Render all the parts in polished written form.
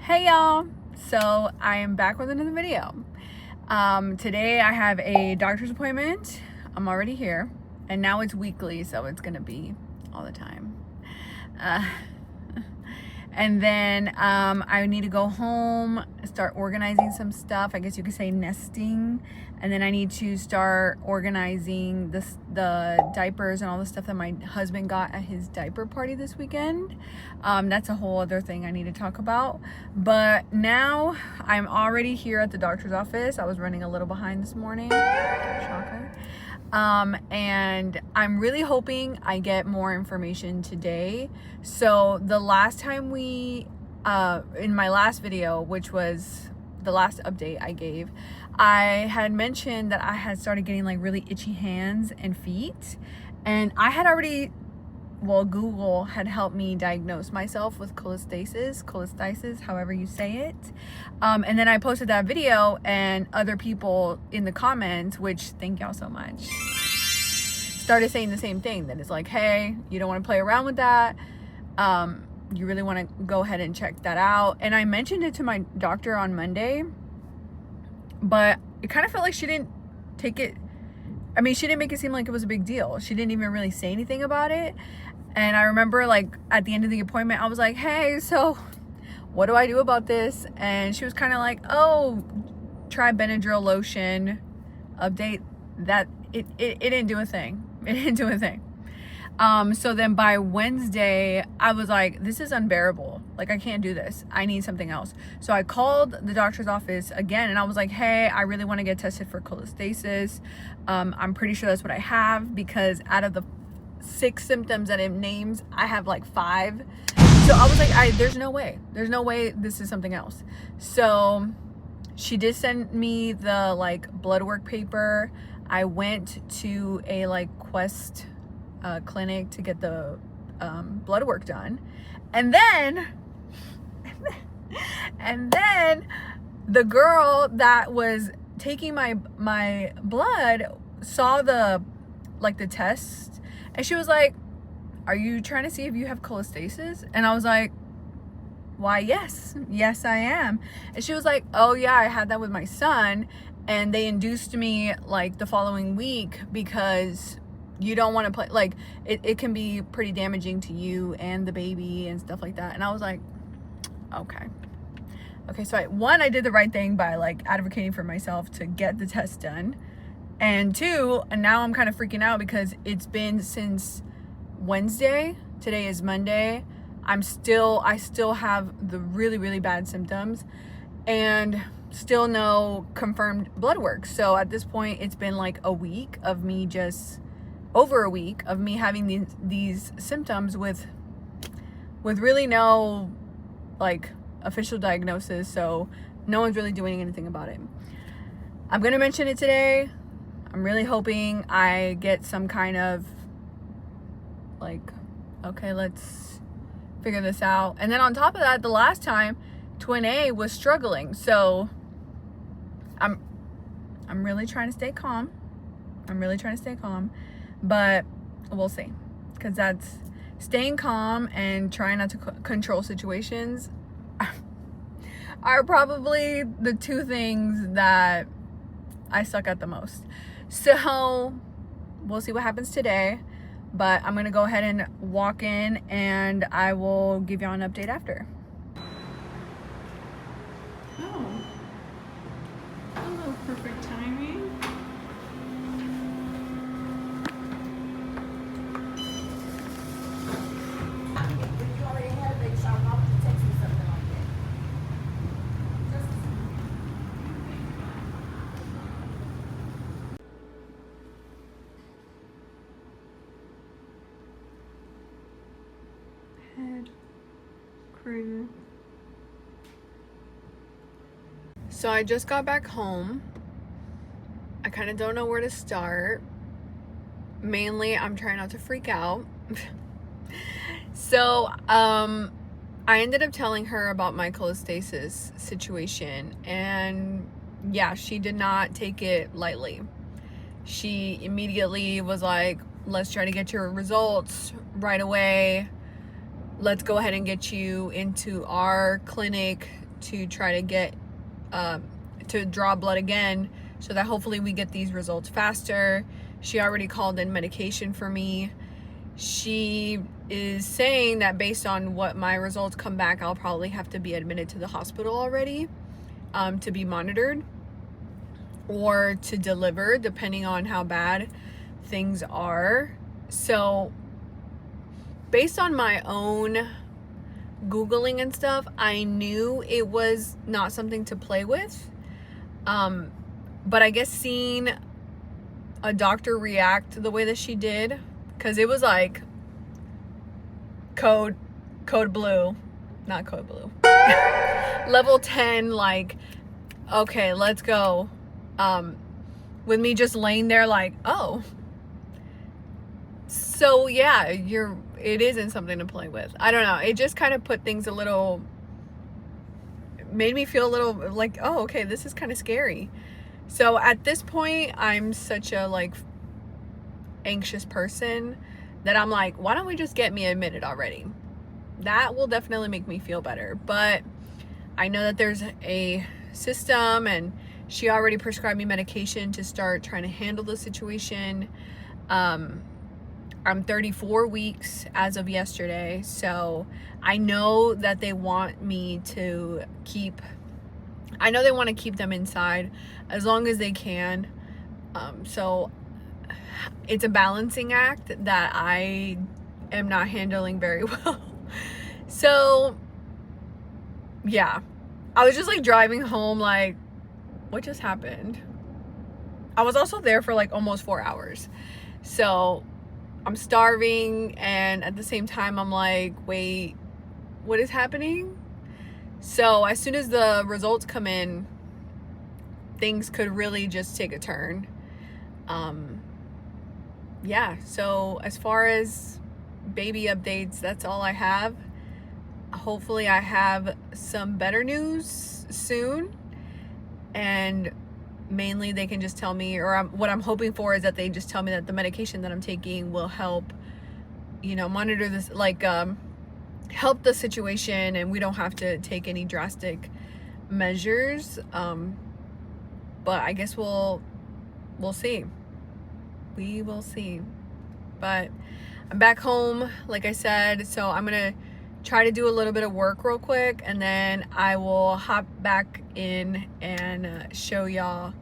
Hey y'all, so I am back with another video. Today I have a doctor's appointment. I'm already here, and now it's weekly, so it's gonna be all the time. And then I need to go home, start organizing some stuff. I guess you could say nesting. And then I need to start organizing the diapers and all the stuff that my husband got at his diaper party this weekend. That's a whole other thing I need to talk about. But now I'm already here at the doctor's office. I was running a little behind this morning. Shocker. And I'm really hoping I get more information today. So the last time in my last video, which was the last update I gave, I had mentioned that I had started getting like really itchy hands and feet, and I had already, Google had helped me diagnose myself with cholestasis, however you say it. And then I posted that video, and other people in the comments, which thank y'all so much, started saying the same thing, that it's like, hey, you don't want to play around with that. You really want to go ahead and check that out. And I mentioned it to my doctor on Monday, but it kind of felt like she didn't take it. I mean, she didn't make it seem like it was a big deal. She didn't even really say anything about it. And I remember, like, at the end of the appointment, I was like, hey, so what do I do about this? And she was kind of like, oh, try Benadryl lotion, update that. It didn't do a thing. It didn't do a thing. So then by Wednesday, I was like, this is unbearable. Like, I can't do this. I need something else. So I called the doctor's office again, and I was like, hey, I really want to get tested for cholestasis. I'm pretty sure that's what I have, because out of the 6 symptoms that it names, I have like 5. So I was like, there's no way this is something else. So she did send me the like blood work paper. I went to a like Quest clinic to get the blood work done, and then the girl that was taking my blood saw the test, and she was like, are you trying to see if you have cholestasis? And I was like, why, yes I am. And she was like, oh yeah, I had that with my son, and they induced me like the following week because you don't want to play, like, it can be pretty damaging to you and the baby and stuff like that. And I was like, okay, so I did the right thing by like advocating for myself to get the test done, and 2, and now I'm kind of freaking out because it's been since Wednesday. Today is Monday. I still have the really, really bad symptoms, and still no confirmed blood work. So at this point, it's been like over a week of me having these symptoms with really no like official diagnosis. So no one's really doing anything about it. I'm gonna mention it today. I'm really hoping I get some kind of like, okay, let's figure this out. And then on top of that, the last time twin A was struggling. So I'm really trying to stay calm. But we'll see, because that's staying calm and trying not to control situations are probably the 2 things that I suck at the most. So we'll see what happens today, but I'm gonna go ahead and walk in, and I will give y'all an update after. Oh, hello, perfect timing. Crazy. So I just got back home. I kind of don't know where to start. Mainly, I'm trying not to freak out. So I ended up telling her about my cholestasis situation, and yeah, she did not take it lightly. She immediately was like, let's try to get your results right away. Let's go ahead and get you into our clinic to try to get to draw blood again, so that hopefully we get these results faster. She already called in medication for me. She is saying that based on what my results come back, I'll probably have to be admitted to the hospital already, to be monitored or to deliver, depending on how bad things are. So based on my own Googling and stuff, I knew it was not something to play with. But I guess seeing a doctor react the way that she did, because it was like code blue, not code blue, level 10, like, okay, let's go. With me just laying there like, oh, so yeah, it isn't something to play with. I don't know. It just kind of put things made me feel a little like, oh, okay, this is kind of scary. So at this point, I'm such a like anxious person that I'm like, why don't we just get me admitted already? That will definitely make me feel better. But I know that there's a system, and she already prescribed me medication to start trying to handle the situation. I'm 34 weeks as of yesterday, so I know that they want me to keep them inside as long as they can. So it's a balancing act that I am not handling very well. So yeah, I was just like driving home like, what just happened? I was also there for like almost 4 hours. So I'm starving, and at the same time I'm like, wait, what is happening? So as soon as the results come in, things could really just take a turn. Yeah, so as far as baby updates, that's all I have. Hopefully I have some better news soon, and mainly they can just tell me, or what I'm hoping for is that they just tell me that the medication that I'm taking will help, monitor this, like help the situation, and we don't have to take any drastic measures. But I guess we'll see. We will see. But I'm back home, like I said, so I'm gonna try to do a little bit of work real quick, and then I will hop back in and show y'all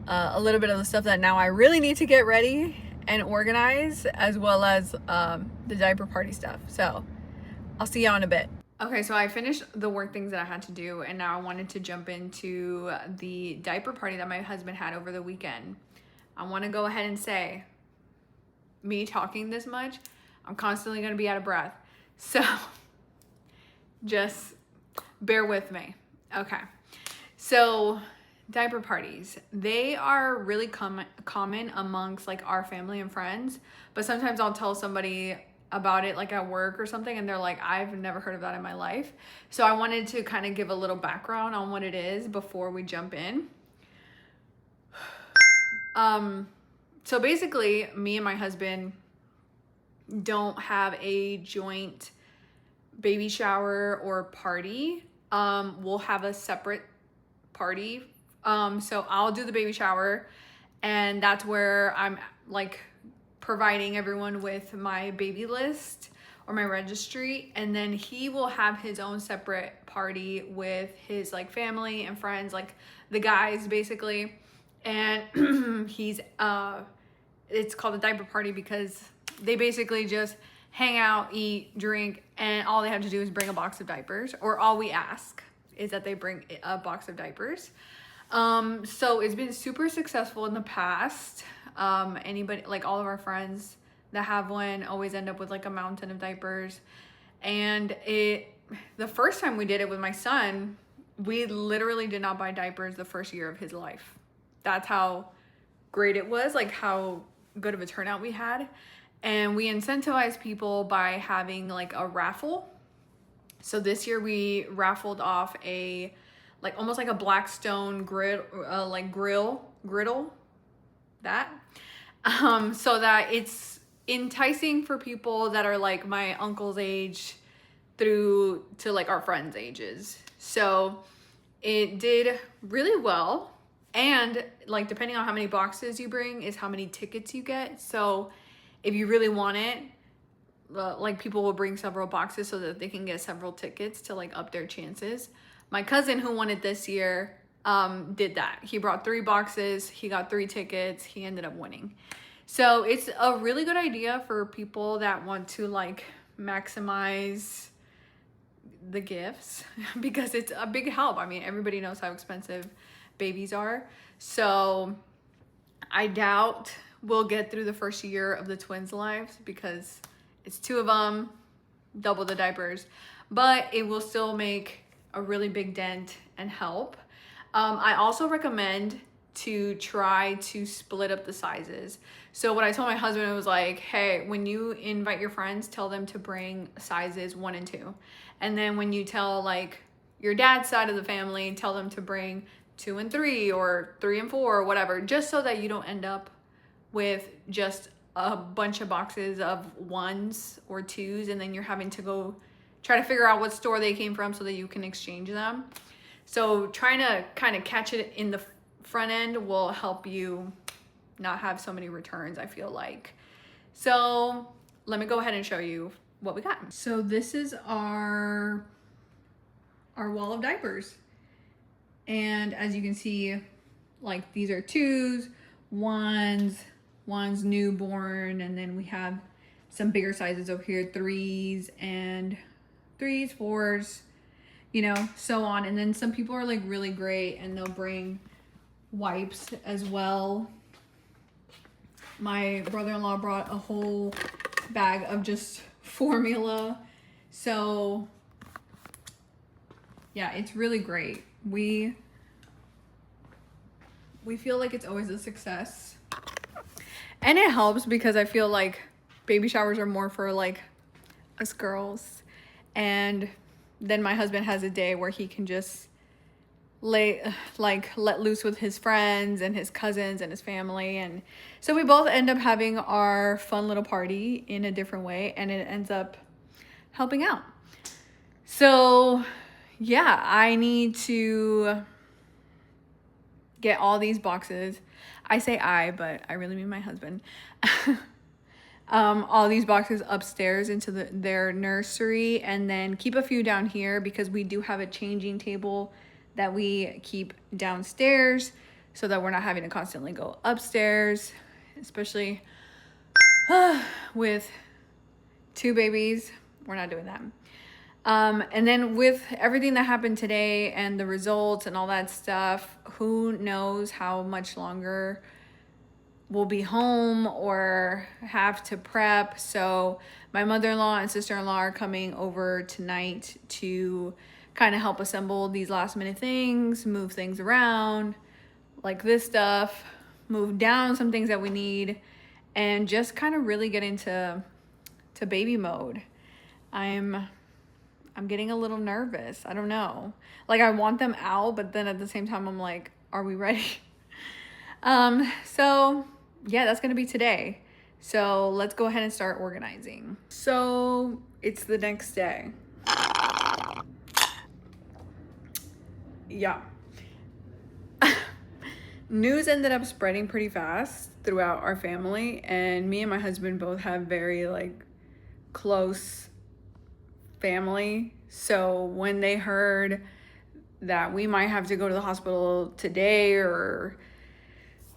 a little bit of the stuff that now I really need to get ready and organize, as well as the diaper party stuff. So I'll see y'all in a bit. Okay, so I finished the work things that I had to do, and now I wanted to jump into the diaper party that my husband had over the weekend. I want to go ahead and say, me talking this much, I'm constantly going to be out of breath. So just bear with me. Okay. So diaper parties, they are really common amongst like our family and friends, but sometimes I'll tell somebody about it like at work or something, and they're like, I've never heard of that in my life. So I wanted to kind of give a little background on what it is before we jump in. So basically, me and my husband don't have a joint baby shower or party. We'll have a separate party. So I'll do the baby shower, and that's where I'm like providing everyone with my baby list or my registry, and then he will have his own separate party with his like family and friends, like the guys basically. And he's it's called a diaper party because they basically just hang out, eat, drink, and all they have to do is bring a box of diapers, or all we ask is that they bring a box of diapers. So it's been super successful in the past. Anybody, like all of our friends that have one always end up with like a mountain of diapers. And the first time we did it with my son, we literally did not buy diapers the first year of his life. That's how great it was, like how good of a turnout we had. And we incentivized people by having like a raffle. So this year we raffled off like almost like a Blackstone griddle, that. So that it's enticing for people that are like my uncle's age through to like our friends' ages. So it did really well. And like, depending on how many boxes you bring is how many tickets you get. So if you really want it, like people will bring several boxes so that they can get several tickets to like up their chances. My cousin who won it this year did that. He brought 3 boxes, he got 3 tickets, he ended up winning. So it's a really good idea for people that want to like maximize the gifts because it's a big help. I mean, everybody knows how expensive babies are. So I doubt we'll get through the first year of the twins' lives because it's 2 of them, double the diapers, but it will still make a really big dent and help. I also recommend to try to split up the sizes. So what I told my husband was like, hey, when you invite your friends, tell them to bring sizes 1 and 2. And then when you tell like your dad's side of the family, tell them to bring 2 and 3 or 3 and 4 or whatever, just so that you don't end up with just a bunch of boxes of 1s or 2s, and then you're having to go try to figure out what store they came from so that you can exchange them. So trying to kind of catch it in the front end will help you not have so many returns, I feel like. So let me go ahead and show you what we got. So this is our wall of diapers. And as you can see, like these are 2s, 1s, one's newborn, and then we have some bigger sizes over here, 3s and 3s, 4s, you know, so on. And then some people are like really great and they'll bring wipes as well. My brother-in-law brought a whole bag of just formula. So yeah, it's really great. We feel like it's always a success. And it helps because I feel like baby showers are more for like us girls. And then my husband has a day where he can just let loose with his friends and his cousins and his family. And so we both end up having our fun little party in a different way, and it ends up helping out. So yeah, I need to get all these boxes. I say I, but I really mean my husband. All these boxes upstairs into their nursery, and then keep a few down here because we do have a changing table that we keep downstairs so that we're not having to constantly go upstairs, especially with 2 babies. We're not doing that. And then with everything that happened today and the results and all that stuff, who knows how much longer we'll be home or have to prep. So my mother-in-law and sister-in-law are coming over tonight to kind of help assemble these last minute things, move things around like this stuff, move down some things that we need, and just kind of really get into baby mode. I'm getting a little nervous. I don't know. Like, I want them out, but then at the same time, I'm like, are we ready? So yeah, that's gonna be today. So let's go ahead and start organizing. So it's the next day. Yeah. News ended up spreading pretty fast throughout our family, and me and my husband both have very like close family. So when they heard that we might have to go to the hospital today or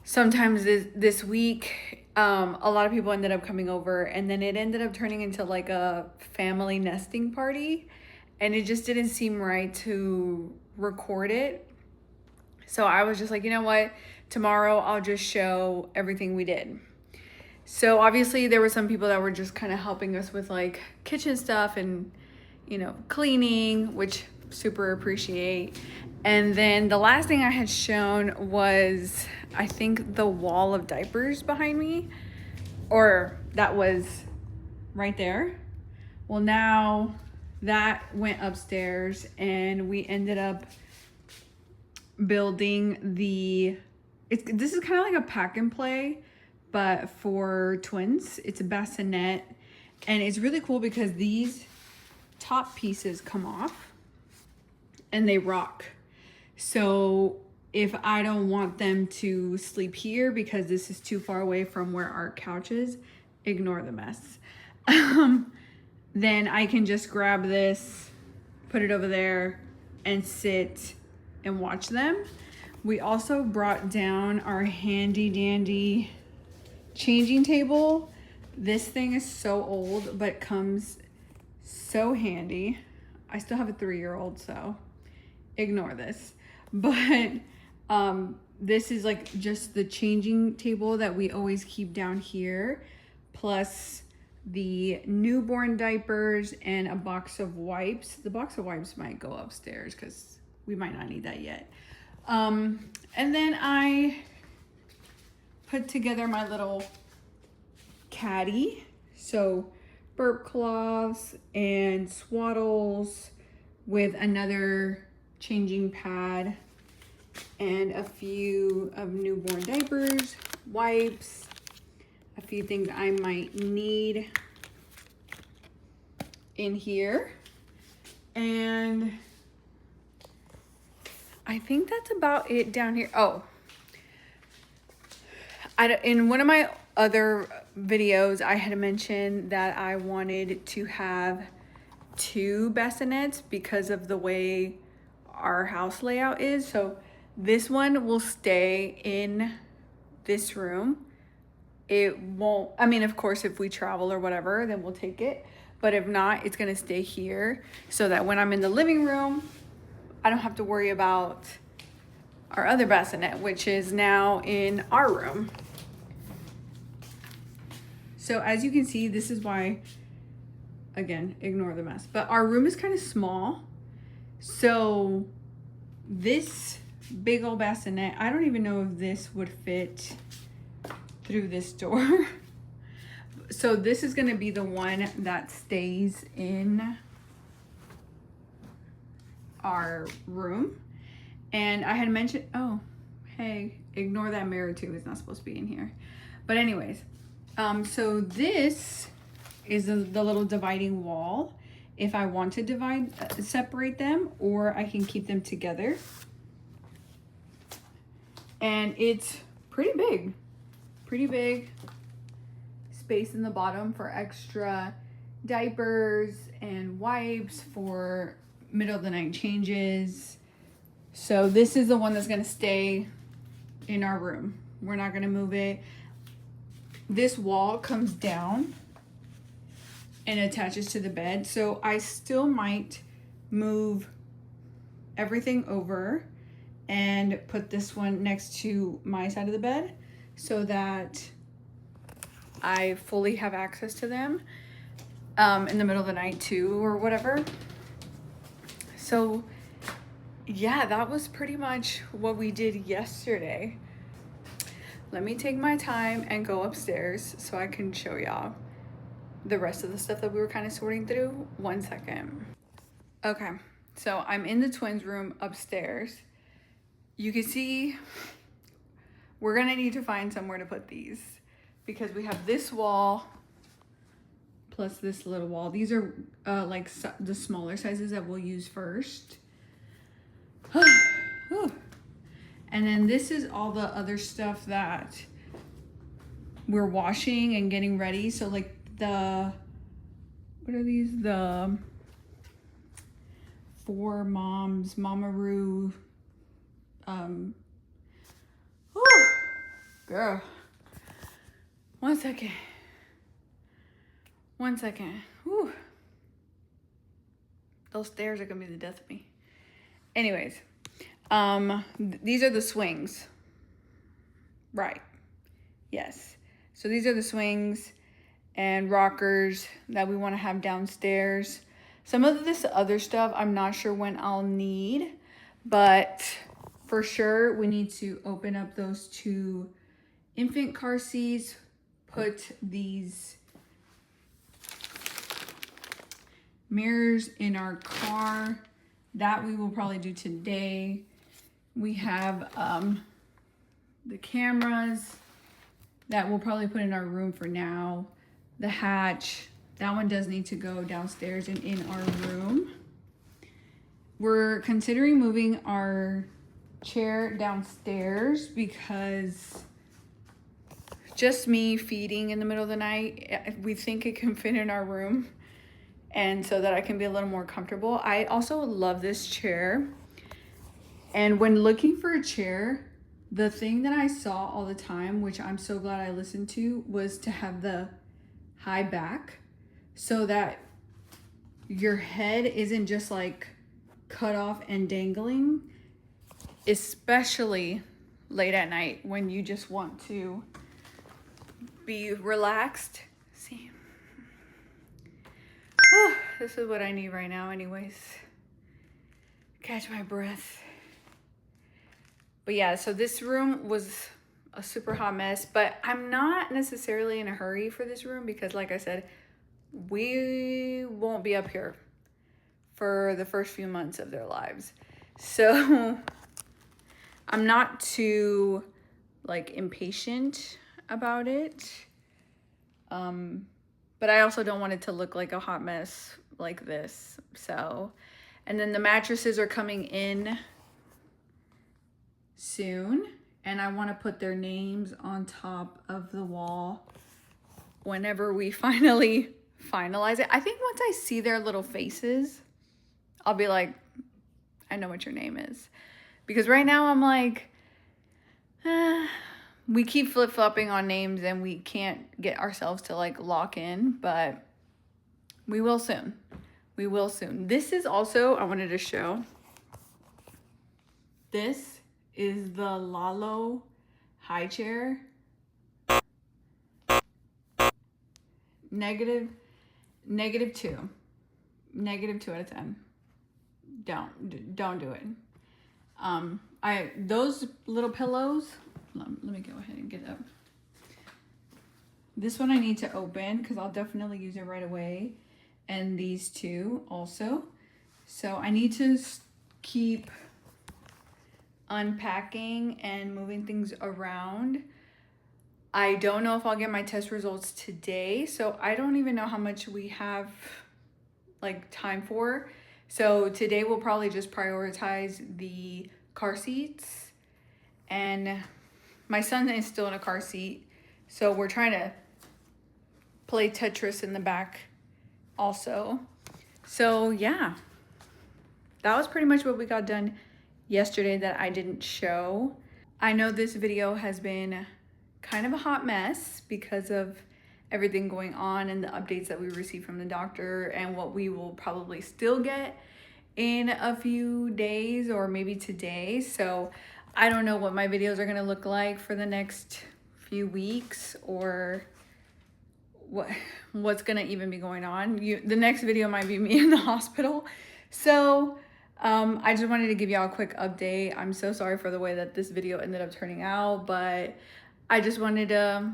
sometimes this week, a lot of people ended up coming over, and then it ended up turning into like a family nesting party, and it just didn't seem right to record it. So I was just like, you know what, tomorrow I'll just show everything we did. So obviously there were some people that were just kind of helping us with like kitchen stuff and, you know, cleaning, which super appreciate. And then the last thing I had shown was, I think, the wall of diapers behind me, or that was right there. Well, now that went upstairs, and we ended up building this is kind of like a pack and play, but for twins. It's a bassinet, and it's really cool because these top pieces come off, and they rock. So if I don't want them to sleep here because this is too far away from where our couch is, ignore the mess. Then I can just grab this, put it over there, and sit and watch them. We also brought down our handy dandy changing table. This thing is so old, but comes so handy. I still have a 3-year-old, so ignore this. But this is like just the changing table that we always keep down here, plus the newborn diapers and a box of wipes. The box of wipes might go upstairs because we might not need that yet. And then I put together my little caddy. So burp cloths and swaddles with another changing pad and a few of newborn diapers, wipes, a few things I might need in here. And I think that's about it down here. Oh, in one of my other videos, I had mentioned that I wanted to have 2 bassinets because of the way our house layout is. So this one will stay in this room. It won't, I mean, of course, if we travel or whatever, then we'll take it. But if not, it's gonna stay here so that when I'm in the living room, I don't have to worry about our other bassinet, which is now in our room. So as you can see, this is why, again, ignore the mess. But our room is kind of small. So this big old bassinet, I don't even know if this would fit through this door. So this is gonna be the one that stays in our room. And I had mentioned, oh, hey, ignore that mirror too, it's not supposed to be in here. But anyways, so this is the little dividing wall. If I want to separate them, or I can keep them together. And it's pretty big. Space in the bottom for extra diapers and wipes for middle of the night changes. So this is the one that's gonna stay in our room. We're not gonna move it. This wall comes down and attaches to the bed. So I still might move everything over and put this one next to my side of the bed so that I fully have access to them in the middle of the night too, or whatever. So yeah, that was pretty much what we did yesterday. Let me take my time and go upstairs so I can show y'all the rest of the stuff that we were kind of sorting through. 1 second. Okay, so I'm in the twins' room upstairs. You can see we're gonna need to find somewhere to put these because we have this wall plus this little wall. These are like the smaller sizes that we'll use first. And then this is all the other stuff that we're washing and getting ready. So like what are these? The For Moms, Mamaroo. Girl. 1 second. 1 second. Whew. Those stairs are gonna be the death of me. Anyways, these are the swings. Right. Yes. So these are the swings and rockers that we want to have downstairs. Some of this other stuff I'm not sure when I'll need, but for sure we need to open up those 2 infant car seats, put these mirrors in our car. That we will probably do today. We have the cameras that we'll probably put in our room for now. The hatch, that one does need to go downstairs and in our room. we're considering moving our chair downstairs because just me feeding in the middle of the night, we think it can fit in our room, and so that I can be a little more comfortable. I also love this chair, and when looking for a chair, the thing that I saw all the time, which I'm so glad I listened to, was to have the high back so that your head isn't just like cut off and dangling, especially late at night when you just want to be relaxed. See, oh, this is what I need right now anyways. Catch my breath. But yeah, so this room was a super hot mess, but I'm not necessarily in a hurry for this room because like I said, we won't be up here for the first few months of their lives. So I'm not too like impatient about it. But I also don't want it to look like a hot mess like this. So, and then the mattresses are coming in soon, and I want to put their names on top of the wall whenever we finally finalize it. I think once I see their little faces, I'll be like, I know what your name is. Because right now I'm like, we keep flip-flopping on names and we can't get ourselves to like lock in, but we will soon. We will soon. This is also, I wanted to show. This is the Lalo high chair. Negative 2. Negative 2 out of 10. Don't do it. Those little pillows, let me go ahead and get up. This one I need to open because I'll definitely use it right away. And these two also. So I need to keep unpacking and moving things around. I don't know if I'll get my test results today, so I don't even know how much we have like time for. So today we'll probably just prioritize the car seats, and my son is still in a car seat, so we're trying to play Tetris in the back also. So yeah, that was pretty much what we got done yesterday that I didn't show. I know this video has been kind of a hot mess because of everything going on and the updates that we received from the doctor and what we will probably still get in a few days or maybe today. So I don't know what my videos are gonna look like for the next few weeks or what's gonna even be going on. The next video might be me in the hospital. So I just wanted to give y'all a quick update. I'm so sorry for the way that this video ended up turning out, but I just wanted to,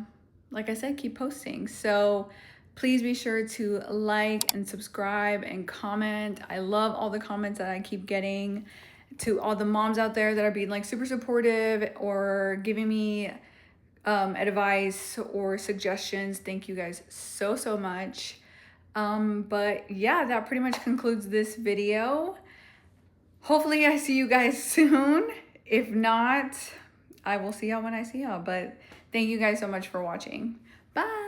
like I said, keep posting. So please be sure to like and subscribe and comment. I love all the comments that I keep getting. To all the moms out there that are being like super supportive or giving me advice or suggestions, thank you guys so much. But yeah, that pretty much concludes this video. Hopefully I see you guys soon. If not, I will see y'all when I see y'all. But thank you guys so much for watching. Bye.